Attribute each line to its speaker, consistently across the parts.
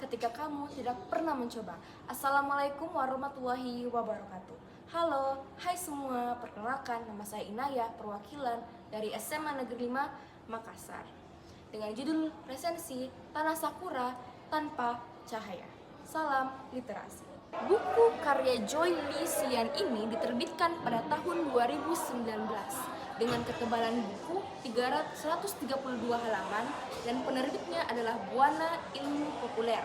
Speaker 1: ketika kamu tidak pernah mencoba. Assalamualaikum warahmatullahi wabarakatuh. Halo, hai semua, perkenalkan nama saya Inaya, perwakilan dari SMA Negeri 5 Makassar, dengan judul resensi Tanah Sakura Tanpa Cahaya. Salam literasi. Buku karya Joy Lee Sian ini diterbitkan pada tahun 2019 dengan ketebalan buku 132 halaman dan penerbitnya adalah Buana Ilmu Populer,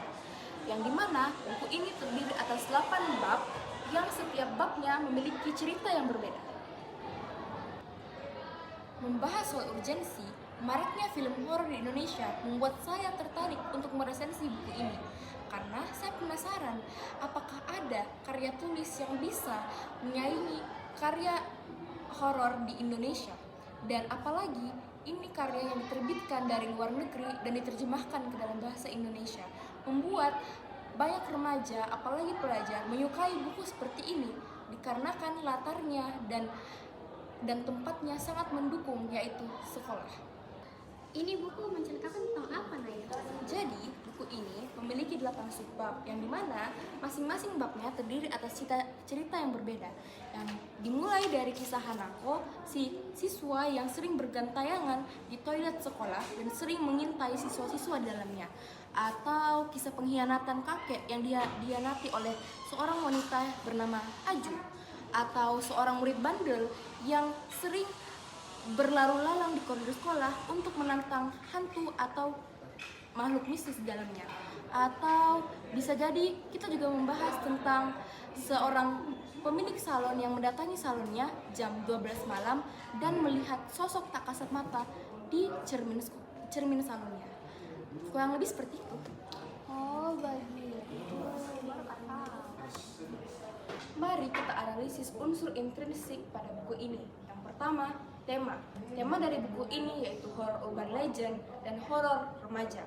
Speaker 1: yang dimana buku ini terdiri atas 8 bab yang setiap babnya memiliki cerita yang berbeda. Membahas soal urgensi maraknya film horor di Indonesia membuat saya tertarik untuk meresensi buku ini, karena saya penasaran apakah ada karya tulis yang bisa menyaingi karya horor di Indonesia, dan apalagi ini karya yang diterbitkan dari luar negeri dan diterjemahkan ke dalam bahasa Indonesia, membuat banyak remaja, apalagi pelajar, menyukai buku seperti ini dikarenakan latarnya dan tempatnya sangat mendukung, yaitu sekolah.
Speaker 2: Ini buku menceritakan tentang apa, Naya?
Speaker 1: Jadi, buku ini memiliki 8 subbab, yang dimana masing-masing babnya terdiri atas cerita yang berbeda, yang dimulai dari kisah Hanako, si siswa yang sering bergantayangan di toilet sekolah dan sering mengintai siswa-siswa di dalamnya, atau kisah pengkhianatan kakek yang dihianati oleh seorang wanita bernama Aju, atau seorang murid bandel yang sering berlalu lalang di koridor sekolah untuk menantang hantu atau makhluk mistis di dalamnya. Atau bisa jadi kita juga membahas tentang seorang pemilik salon yang mendatangi salonnya jam 12 malam dan melihat sosok tak kasat mata di cermin salonnya. Kurang lebih seperti itu.
Speaker 2: Oh, begitu. Baru tahu.
Speaker 1: Mari kita analisis unsur intrinsik pada buku ini. Yang pertama, tema dari buku ini yaitu horror urban legend dan horror remaja.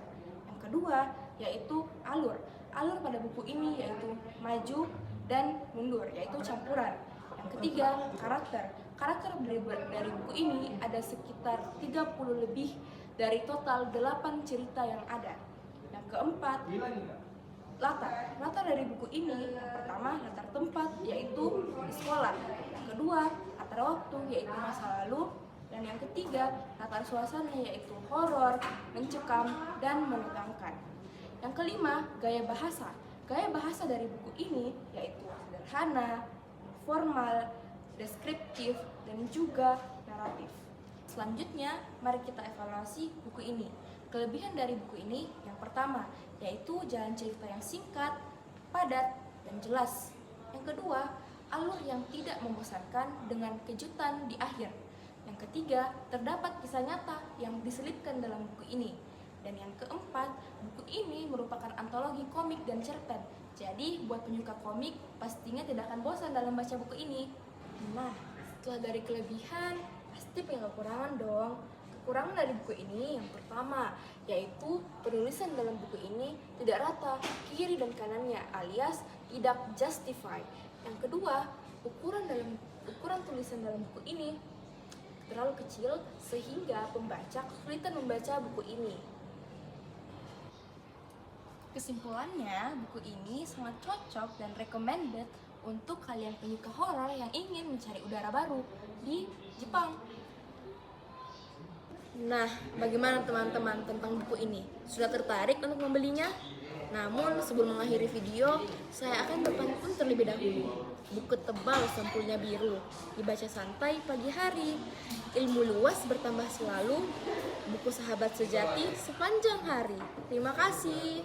Speaker 1: Yang kedua yaitu alur pada buku ini yaitu maju dan mundur, yaitu campuran. Yang ketiga, karakter dari buku ini ada sekitar 30 lebih dari total 8 cerita yang ada. Yang keempat, latar dari buku ini. Yang pertama, latar tempat yaitu di sekolah. Yang kedua, latar waktu yaitu masa lalu, dan yang ketiga latar suasana yaitu horor, mencekam, dan menegangkan. Yang kelima, gaya bahasa dari buku ini yaitu sederhana, formal, deskriptif, dan juga naratif. Selanjutnya, mari kita evaluasi buku ini. Kelebihan dari buku ini yang pertama yaitu jalan cerita yang singkat, padat, dan jelas. Yang kedua, alur yang tidak membosankan dengan kejutan di akhir. Yang ketiga, terdapat kisah nyata yang diselipkan dalam buku ini. Dan yang keempat, buku ini merupakan antologi komik dan cerpen. Jadi, buat penyuka komik, pastinya tidak akan bosan dalam baca buku ini. Nah, setelah dari kelebihan, pasti punya kekurangan dong. Kekurangan dari buku ini yang pertama, yaitu penulisan dalam buku ini tidak rata kiri dan kanannya, alias tidak justify. Yang kedua, ukuran tulisan dalam buku ini terlalu kecil sehingga pembaca kesulitan membaca buku ini. Kesimpulannya, buku ini sangat cocok dan recommended untuk kalian penyuka horor yang ingin mencari udara baru di Jepang. Nah, bagaimana teman-teman tentang buku ini? Sudah tertarik untuk membelinya? Namun, sebelum mengakhiri video, saya akan berpantun terlebih dahulu. Buku tebal sampulnya biru, dibaca santai pagi hari. Ilmu luas bertambah selalu, buku sahabat sejati sepanjang hari. Terima kasih.